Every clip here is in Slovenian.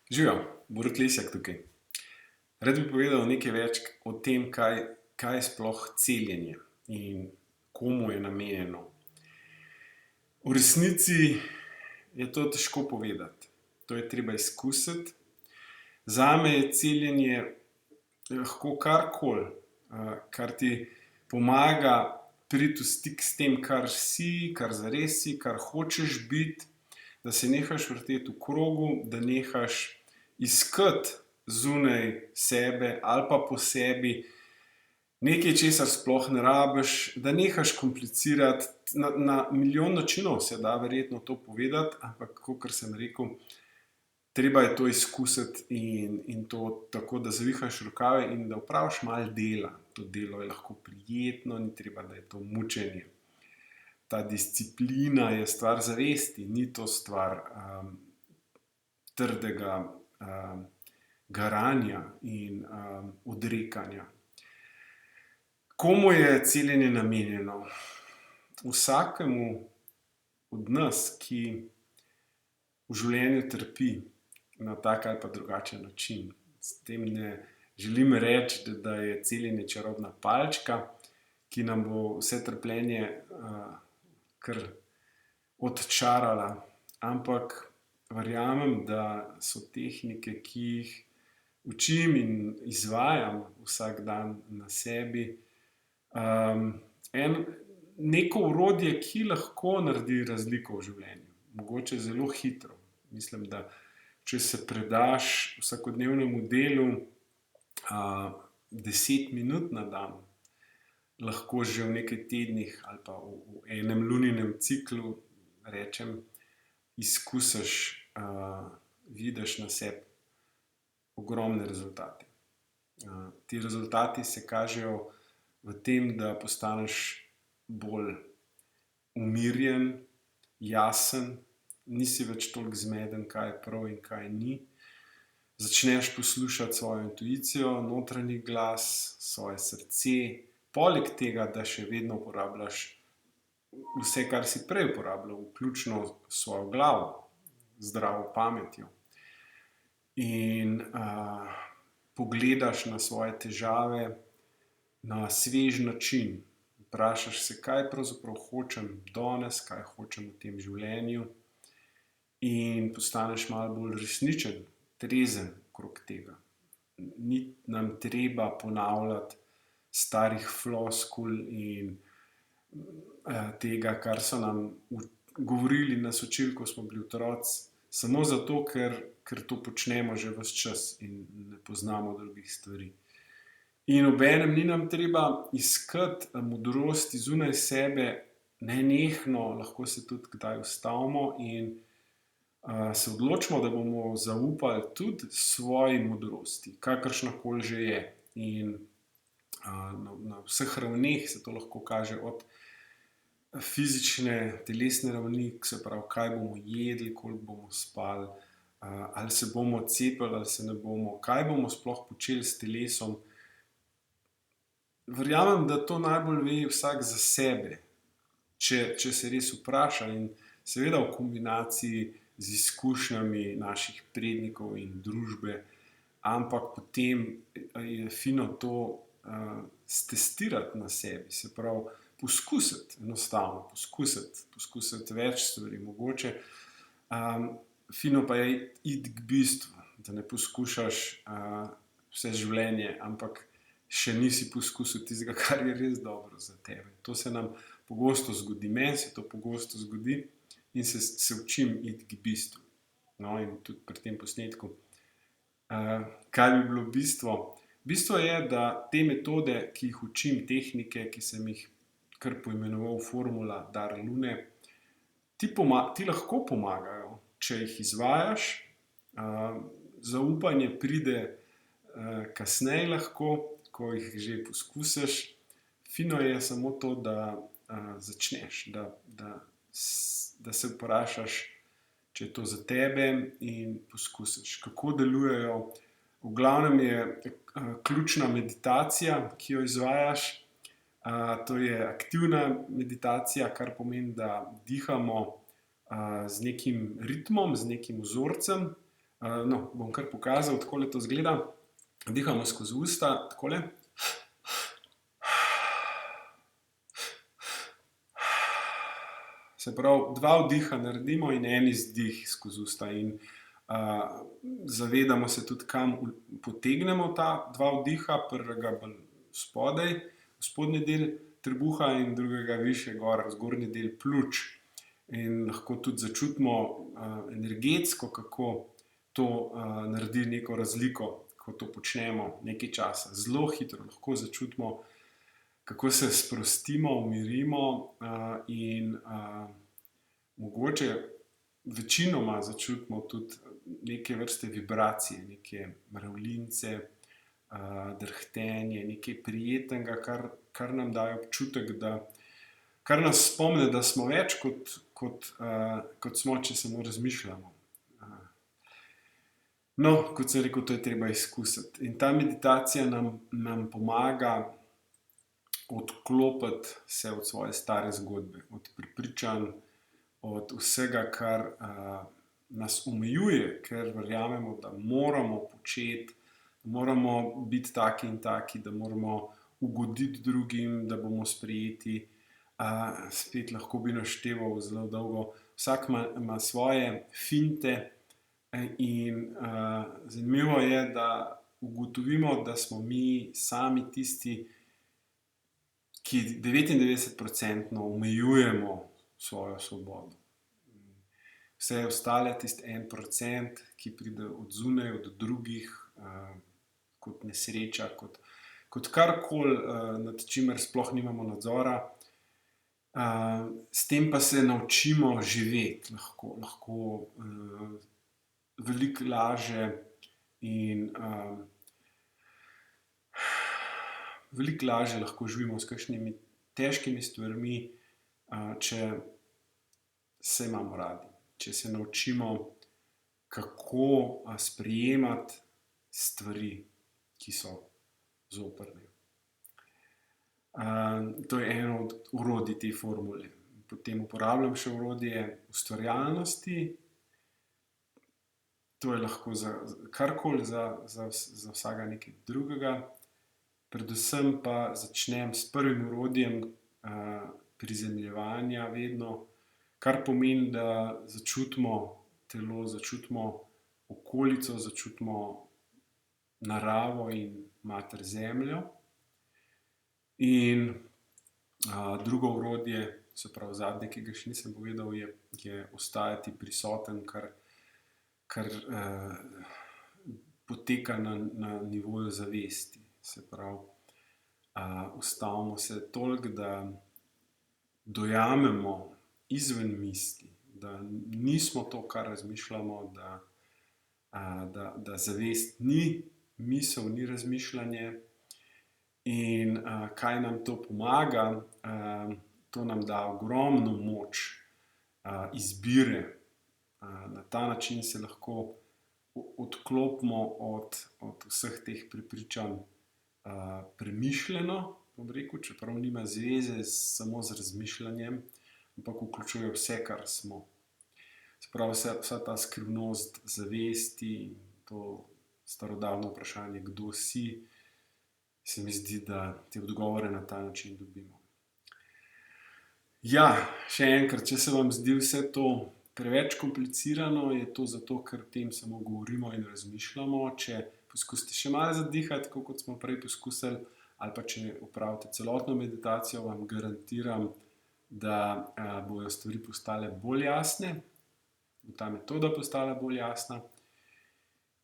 Živijo, Borut Lesjak tukaj. Rad bi povedal nekaj več o tem, kaj je sploh celjenje in komu je namenjeno. V resnici je to težko povedati. To je treba izkusiti. Zame je celjenje lahko karkoli, kar ti pomaga priti v stik s tem, kar si, kar zares si, kar hočeš biti, da se nehaš vrteti v krogu, da nehaš iskati zunaj sebe ali pa po sebi nekaj, česar sploh ne rabiš, da nehaš komplicirati. Na milijon načinov se da verjetno to povedati, ampak kakor sem rekel, treba je to izkusiti in to tako, da zavihaš rokave in da opraviš malo dela. To delo je lahko prijetno, ni treba, da je to mučenje. Ta disciplina je stvar zavesti, ni to stvar trdega garanja in odrekanja. Komu je celjenje namenjeno? Vsakemu od nas, ki v življenju trpi na tak ali pa drugačen način. S tem ne želim reči, da je celjenje čarobna palčka, ki nam bo vse trpljenje kar odčarala, ampak verjamem, da so tehnike, ki jih učim in izvajam vsak dan na sebi, neko orodje, ki lahko naredi razliko v življenju. Mogoče zelo hitro. Mislim, da če se predaš vsakodnevnemu delu 10 minut na dan, lahko že v nekaj tednih ali pa v enem luninem ciklu, rečem, izkusiš, vidiš na sebi ogromne rezultate. Ti rezultati se kažejo v tem, da postaneš bolj umirjen, jasen, nisi več toliko zmeden, kaj je prav in kaj ni. Začneš poslušati svojo intuicijo, notranji glas, svoje srce, poleg tega, da še vedno uporabljaš vse, kar si prej uporabljal, vključno svojo glavo, zdravo pametjo. In pogledaš na svoje težave na svež način. Vprašaš se, kaj pravzaprav hočem danes, kaj hočem v tem življenju, in postaneš malo bolj resničen, trezen okrog tega. Ni nam treba ponavljati starih floskul in tega, kar so nam govorili, nas učili, ko smo bili otroci, samo zato, ker to počnemo že ves čas in ne poznamo drugih stvari. In obenem ni nam treba iskati modrosti zunaj sebe nenehno, lahko se tudi kdaj ustavimo in se odločimo, da bomo zaupali tudi svoji modrosti, kakršnakoli že je. In na vseh ravneh se to lahko kaže, od fizične, telesne ravni, se pravi, kaj bomo jedli, koliko bomo spali, ali se bomo cepili ali se ne bomo, kaj bomo sploh počeli s telesom. Verjamem, da to najbolj ve vsak za sebe, če se res vpraša, in seveda v kombinaciji z izkušnjami naših prednikov in družbe, ampak potem je fino to stestirati na sebi, se pravi, poskusiti enostavno, poskusiti več stvari, mogoče. Fino pa je iti k bistvu, da ne poskušaš vse življenje, ampak še nisi poskusil tistega, kar je res dobro za tebe. To se nam pogosto zgodi, meni se to pogosto zgodi in se učim iti k bistvu. No, in tudi pri tem posnetku. Kaj bi bilo bistvo? Bistvo je, da te metode, ki jih učim, tehnike, ki sem jih kar poimenoval formula Dar Lune, ti lahko pomagajo, če jih izvajaš. Zaupanje pride kasneje lahko, ko jih že poskusiš. Fino je samo to, da začneš, da se vprašaš, če je to za tebe, in poskusiš. Kako delujejo? V glavnem je ključna meditacija, ki jo izvajaš. To je aktivna meditacija, kar pomeni, da dihamo z nekim ritmom, z nekim vzorcem. No, bom kar pokazal, takole to izgleda. Dihamo skozi usta, takole. Se pravi, 2 vdiha naredimo in en izdih skozi usta. In zavedamo se tudi, kam potegnemo ta 2 vdiha, prvega bolj spodaj, spodnji del trebuha in drugega višje gor, zgornji del pljuč. In lahko tudi začutimo energetsko, kako to naredi neko razliko, ko to počnemo nekaj časa. Zelo hitro lahko začutimo, kako se sprostimo, umirimo in mogoče večinoma začutimo tudi neke vrste vibracije, neke mravljince, drhtenje, nekaj prijetnega, kar nam daje občutek, kar nas spomne, da smo več kot smo, če samo razmišljamo. No, kot sem rekel, to je treba izkusiti. In ta meditacija nam pomaga odklopiti se od svoje stare zgodbe, od prepričanj, od vsega, kar nas omejuje, ker verjamemo, da moramo početi, da moramo biti taki in taki, da moramo ugoditi drugim, da bomo sprejeti. Spet lahko bi našteval zelo dolgo. Vsak ima svoje finte in zanimivo je, da ugotovimo, da smo mi sami tisti, ki 99% omejujemo svojo svobodo. Vse ostale, tisti 1%, ki pride od zunaj, od drugih, kot nesreča, kot karkoli, nad čimer sploh nimamo nadzora. S tem pa se naučimo živeti lahko veliko lažje in veliko lažje lahko živimo s kakšnimi težkimi stvarmi, če se imamo radi, če se naučimo, kako sprejemati stvari, ki so zoprne. To je eno od orodij te formule. Potem uporabljam še orodje ustvarjalnosti. To je lahko za karkoli, za vsega nekaj drugega. Predvsem pa začnem s prvim orodjem prizemljevanja vedno, kar pomeni, da začutimo telo, začutimo okolico, začutimo naravo in mater zemljo. In drugo orodje, se pravi zadnje, ki ga še nisem povedal, je ostajati prisoten, kar poteka na nivoju zavesti. Se pravi, ustavimo se toliko, da dojamemo izven misli, da nismo to, kar razmišljamo, da zavest ni misel, ni razmišljanje. In kaj nam to pomaga? To nam da ogromno moč izbire. Na ta način se lahko odklopimo od vseh teh prepričanj premišljeno, bom rekel, čeprav nima zveze samo z razmišljanjem, ampak vključuje vse, kar smo. Se pravi, vsa ta skrivnost zavesti, to starodavno vprašanje, kdo si, se mi zdi, da te odgovore na ta način dobimo. Ja, še enkrat, če se vam zdi vse to preveč komplicirano, je to zato, ker o tem samo govorimo in razmišljamo. Če poskusite še malo zadihati, tako kot smo prej poskusili, ali pa če opravite celotno meditacijo, vam garantiram, da bojo stvari postale bolj jasne, bo ta metoda postala bolj jasna.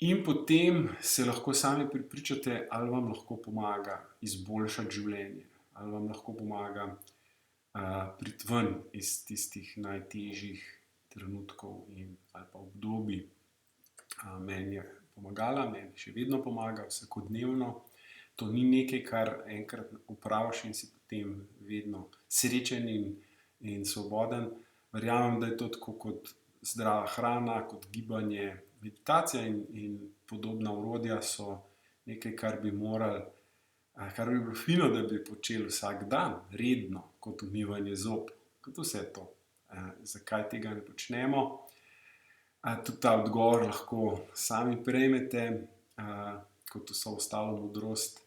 In potem se lahko sami prepričate, ali vam lahko pomaga izboljšati življenje, ali vam lahko pomaga priti ven iz tistih najtežjih trenutkov ali pa obdobij. Meni je pomagala, meni še vedno pomaga vsakodnevno. To ni nekaj, kar enkrat opraviš in si potem vedno srečen in svoboden. Verjamem, da je to tako kot zdrava hrana, kot gibanje. Meditacija in podobna orodja so nekaj, kar bi bilo fino, da bi počeli vsak dan, redno, kot umivanje zob, kot vse to. Zakaj tega ne počnemo? Tudi ta odgovor lahko sami prejmete, kot vso ostalo modrost.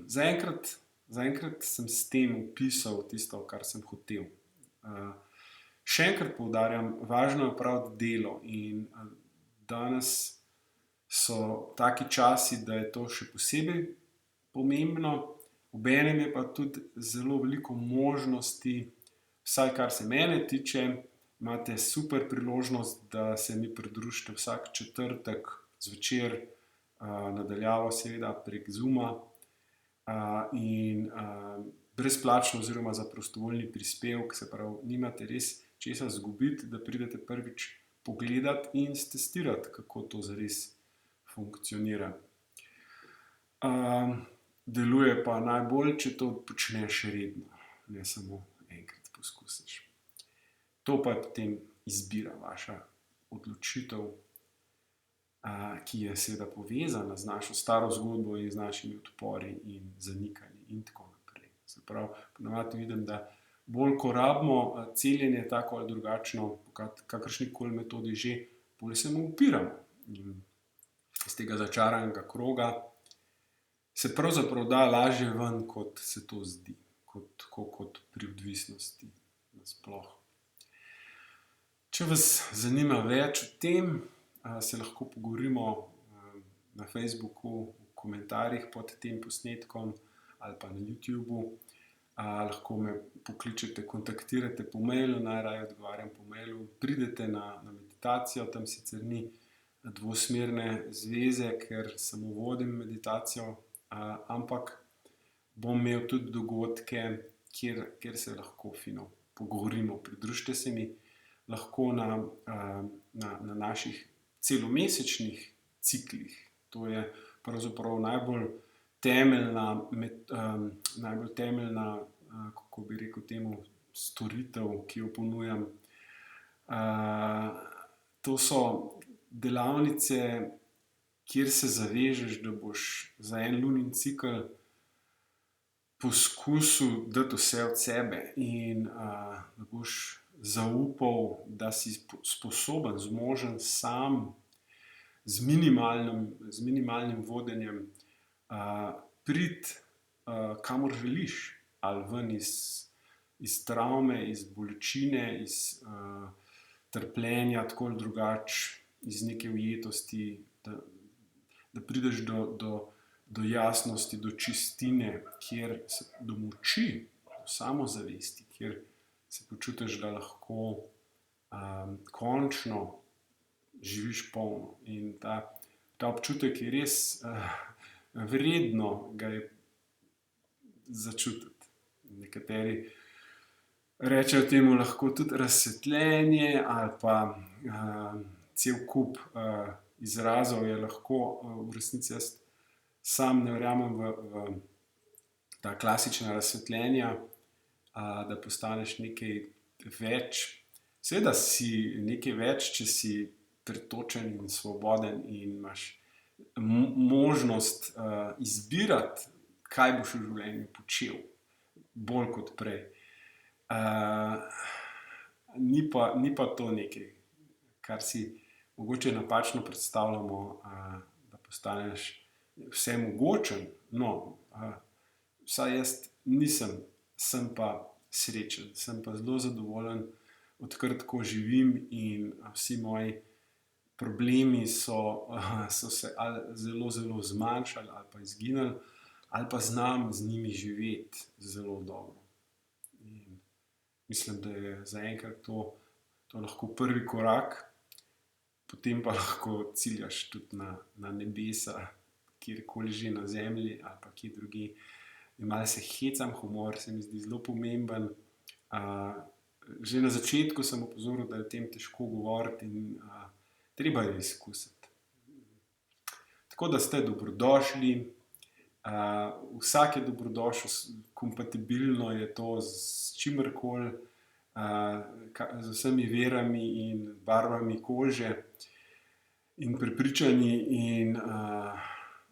Zaenkrat sem s tem opisal tisto, kar sem hotel. Še enkrat poudarjam, važno je opraviti delo in danes so taki časi, da je to še posebej pomembno. Obenem je pa tudi zelo veliko možnosti, vsaj kar se mene tiče. Imate super priložnost, da se mi pridružite vsak četrtek zvečer, nadaljavo seveda prek Zooma, in brezplačno oziroma za prostovoljni prispevek, se pravi, nimate res česa izgubiti, da pridete prvič pogledat in stestirati, kako to zares funkcionira. Deluje pa najbolj, če to počneš redno, ne samo enkrat poskusiš. To pa je potem izbira, vaša odločitev, ki je seveda povezana z našo staro zgodbo in z našimi odpori in zanikanji in tako naprej. Se pravi, ponavadi vidim, da bolj ko rabimo celjenje tako ali drugačno, kakršnikoli metodi že, bolj se mu upiramo. In iz tega začaranega kroga se pravzaprav da lažje ven, kot se to zdi, kot pri odvisnosti nasploh. Če vas zanima več o tem, se lahko pogovorimo na Facebooku, v komentarjih pod tem posnetkom ali pa na YouTubu. Lahko me pokličete, kontaktirate po mailu, najraje odgovarjam po mailu. Pridete na meditacijo, tam sicer ni dvosmerne zveze, ker samo vodim meditacijo, ampak bom imel tudi dogodke, kjer se lahko fino pogovorimo. Pridružite se mi lahko na naših celomesečnih ciklih. To je pravzaprav najbolj temeljna, kako bi rekel temu, storitev, ki jo ponujam. To so delavnice, kjer se zavežeš, da boš za en lunin cikel poskusil dati vse od sebe in da boš zaupal, da si sposoben, zmožen sam z minimalnim vodenjem priti kamor želiš, ali ven iz travme, iz bolečine, iz trpljenja, tako ali drugače, iz neke ujetosti, da prideš do jasnosti, do čistine, do moči, do samozavesti, kjer se počutiš, da lahko končno živiš polno. In ta občutek je res vredno ga je začutiti. Nekateri rečejo temu lahko tudi razsvetljenje ali pa cel kup izrazov je lahko, v resnici jaz sam ne verjamem v ta klasična razsvetljenja, da postaneš nekaj več. Seveda si nekaj več, če si pretočen in svoboden in imaš možnost izbirati, kaj boš v življenju počel, bolj kot prej. Ni pa to nekaj, kar si mogoče napačno predstavljamo, da postaneš vsemogočen. No, vsaj jaz nisem, sem pa srečen, sem pa zelo zadovoljen, odkar tako živim in vsi moji problemi so se ali zelo, zelo zmanjšali ali pa izginili, ali pa znam z njimi živeti zelo dobro. In mislim, da je zaenkrat to lahko prvi korak, potem pa lahko ciljaš tudi na nebesa, kjerkoli že na zemlji ali pa kje drugje. In malo se hecam, humor se mi zdi zelo pomemben. Že na začetku sem opozoril, da je o tem težko govoriti in treba je izkusiti. Tako da ste dobrodošli. Vsak je dobrodošel, kompatibilno je to s čimerkoli, z vsemi verami in barvami kože in prepričanji. In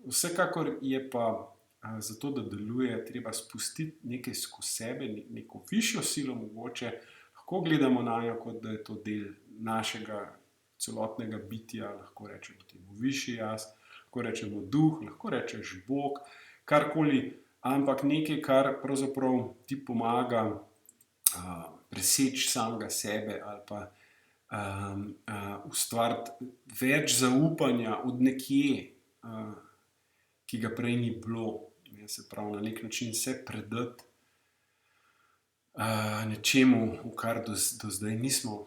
vsekakor je pa zato, da deluje, treba spustiti nekaj skozi sebe, neko višjo silo mogoče. Lahko gledamo nanjo, kot da je to del našega celotnega bitja, lahko rečemo temu višji jaz, lahko rečemo duh, lahko rečeš Bog, karkoli, ampak nekaj, kar pravzaprav ti pomaga preseči samega sebe ali pa ustvariti več zaupanja od nekje, ki ga prej ni bilo. Se pravi, na nek način se predati nečemu, v kar do zdaj nismo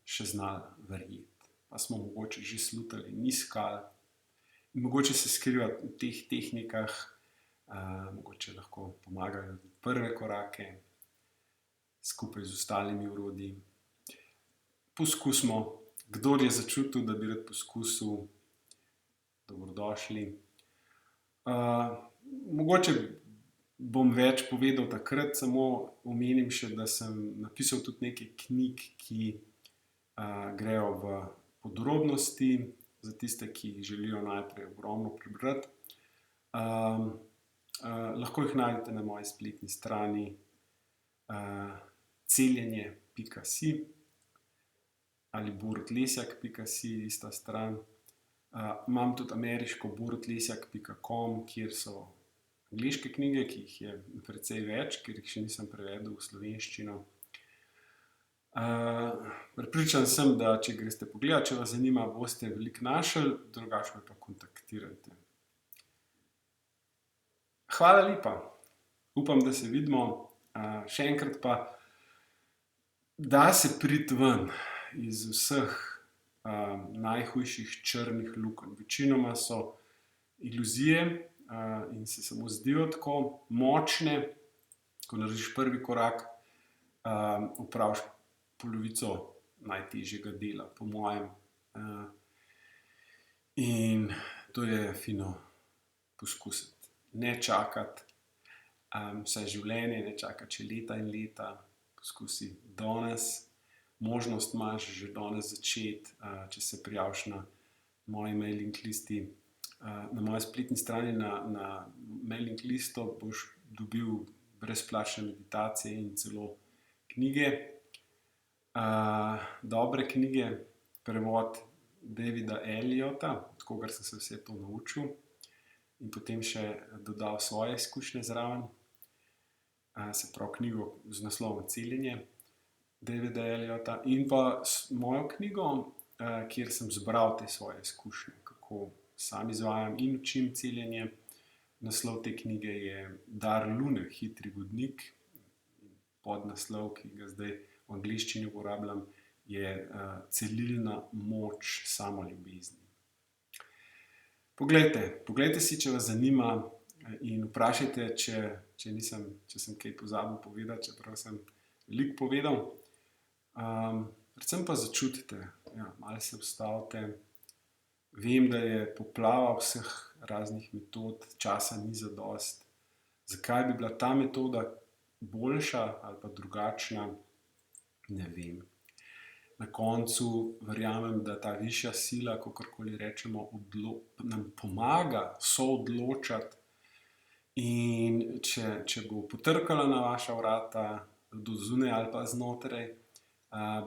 še znali verjeti. Pa smo mogoče že slutili in iskali. In mogoče se skrivati v teh tehnikah, mogoče lahko pomagajo prve korake skupaj z ostalimi orodji. Poskusimo. Kdor je začutil, da bi rad poskusil, dobrodošli. Mogoče bom več povedal takrat, samo omenim še, da sem napisal tudi nekaj knjig, ki grejo v podrobnosti za tiste, ki želijo najprej ogromno prebrati. Lahko jih najdete na moji spletni strani celjenje.si ali borutlesjak.si, ista stran. Imam tudi ameriško borutlesjak.com, kjer so angleške knjige, ki jih je precej več, ker jih še nisem prevedel v slovenščino. Prepričan sem, da če greste pogledat, če vas zanima, boste veliko našli, drugače me pa kontaktirajte. Hvala lepa. Upam, da se vidimo. Še enkrat pa, da se priti ven iz vseh najhujših črnih lukenj. Večinoma so iluzije in se samo zdijo tako močne. Ko narediš prvi korak, opraviš polovico najtežjega dela, po mojem. In to je fino poskusiti. Ne čakati vse življenje, ne čakati še leta in leta. Poskusi danes. Možnost imaš že danes začeti, če se prijaviš na moji mailing listi. Na moji spletni strani na mailing listo boš dobil brezplačne meditacije in celo knjige. Dobre knjige, prevod Davida Elliotta, od kogar sem se vse to naučil. In potem še dodal svoje izkušnje zraven. Se pravi knjigo z naslovom Celjenje Davida Elliotta in pa mojo knjigo, kjer sem zbral te svoje izkušnje, kako sam izvajam in učim celjenje. Naslov te knjige je Dar Lune, hitri vodnik. Podnaslov, ki ga zdaj v angleščini uporabljam, je Celilna moč samoljubezni. Poglejte si, če vas zanima, in vprašajte, če sem kaj pozabil povedati, čeprav sem veliko povedal. Predvsem pa začutite, malo se ustavite. Vem, da je poplava vseh raznih metod, časa ni zadosti. Zakaj bi bila ta metoda boljša ali pa drugačna, ne vem. Na koncu verjamem, da ta višja sila, kakorkoli rečemo, nam pomaga soodločati. In če bo potrkala na vaša vrata, do zunaj ali pa znotraj,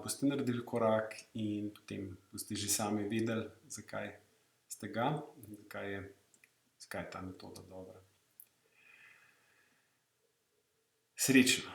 boste naredili korak in potem boste že sami vedeli, zakaj ste ga in zakaj je ta metoda dobra. Srečno!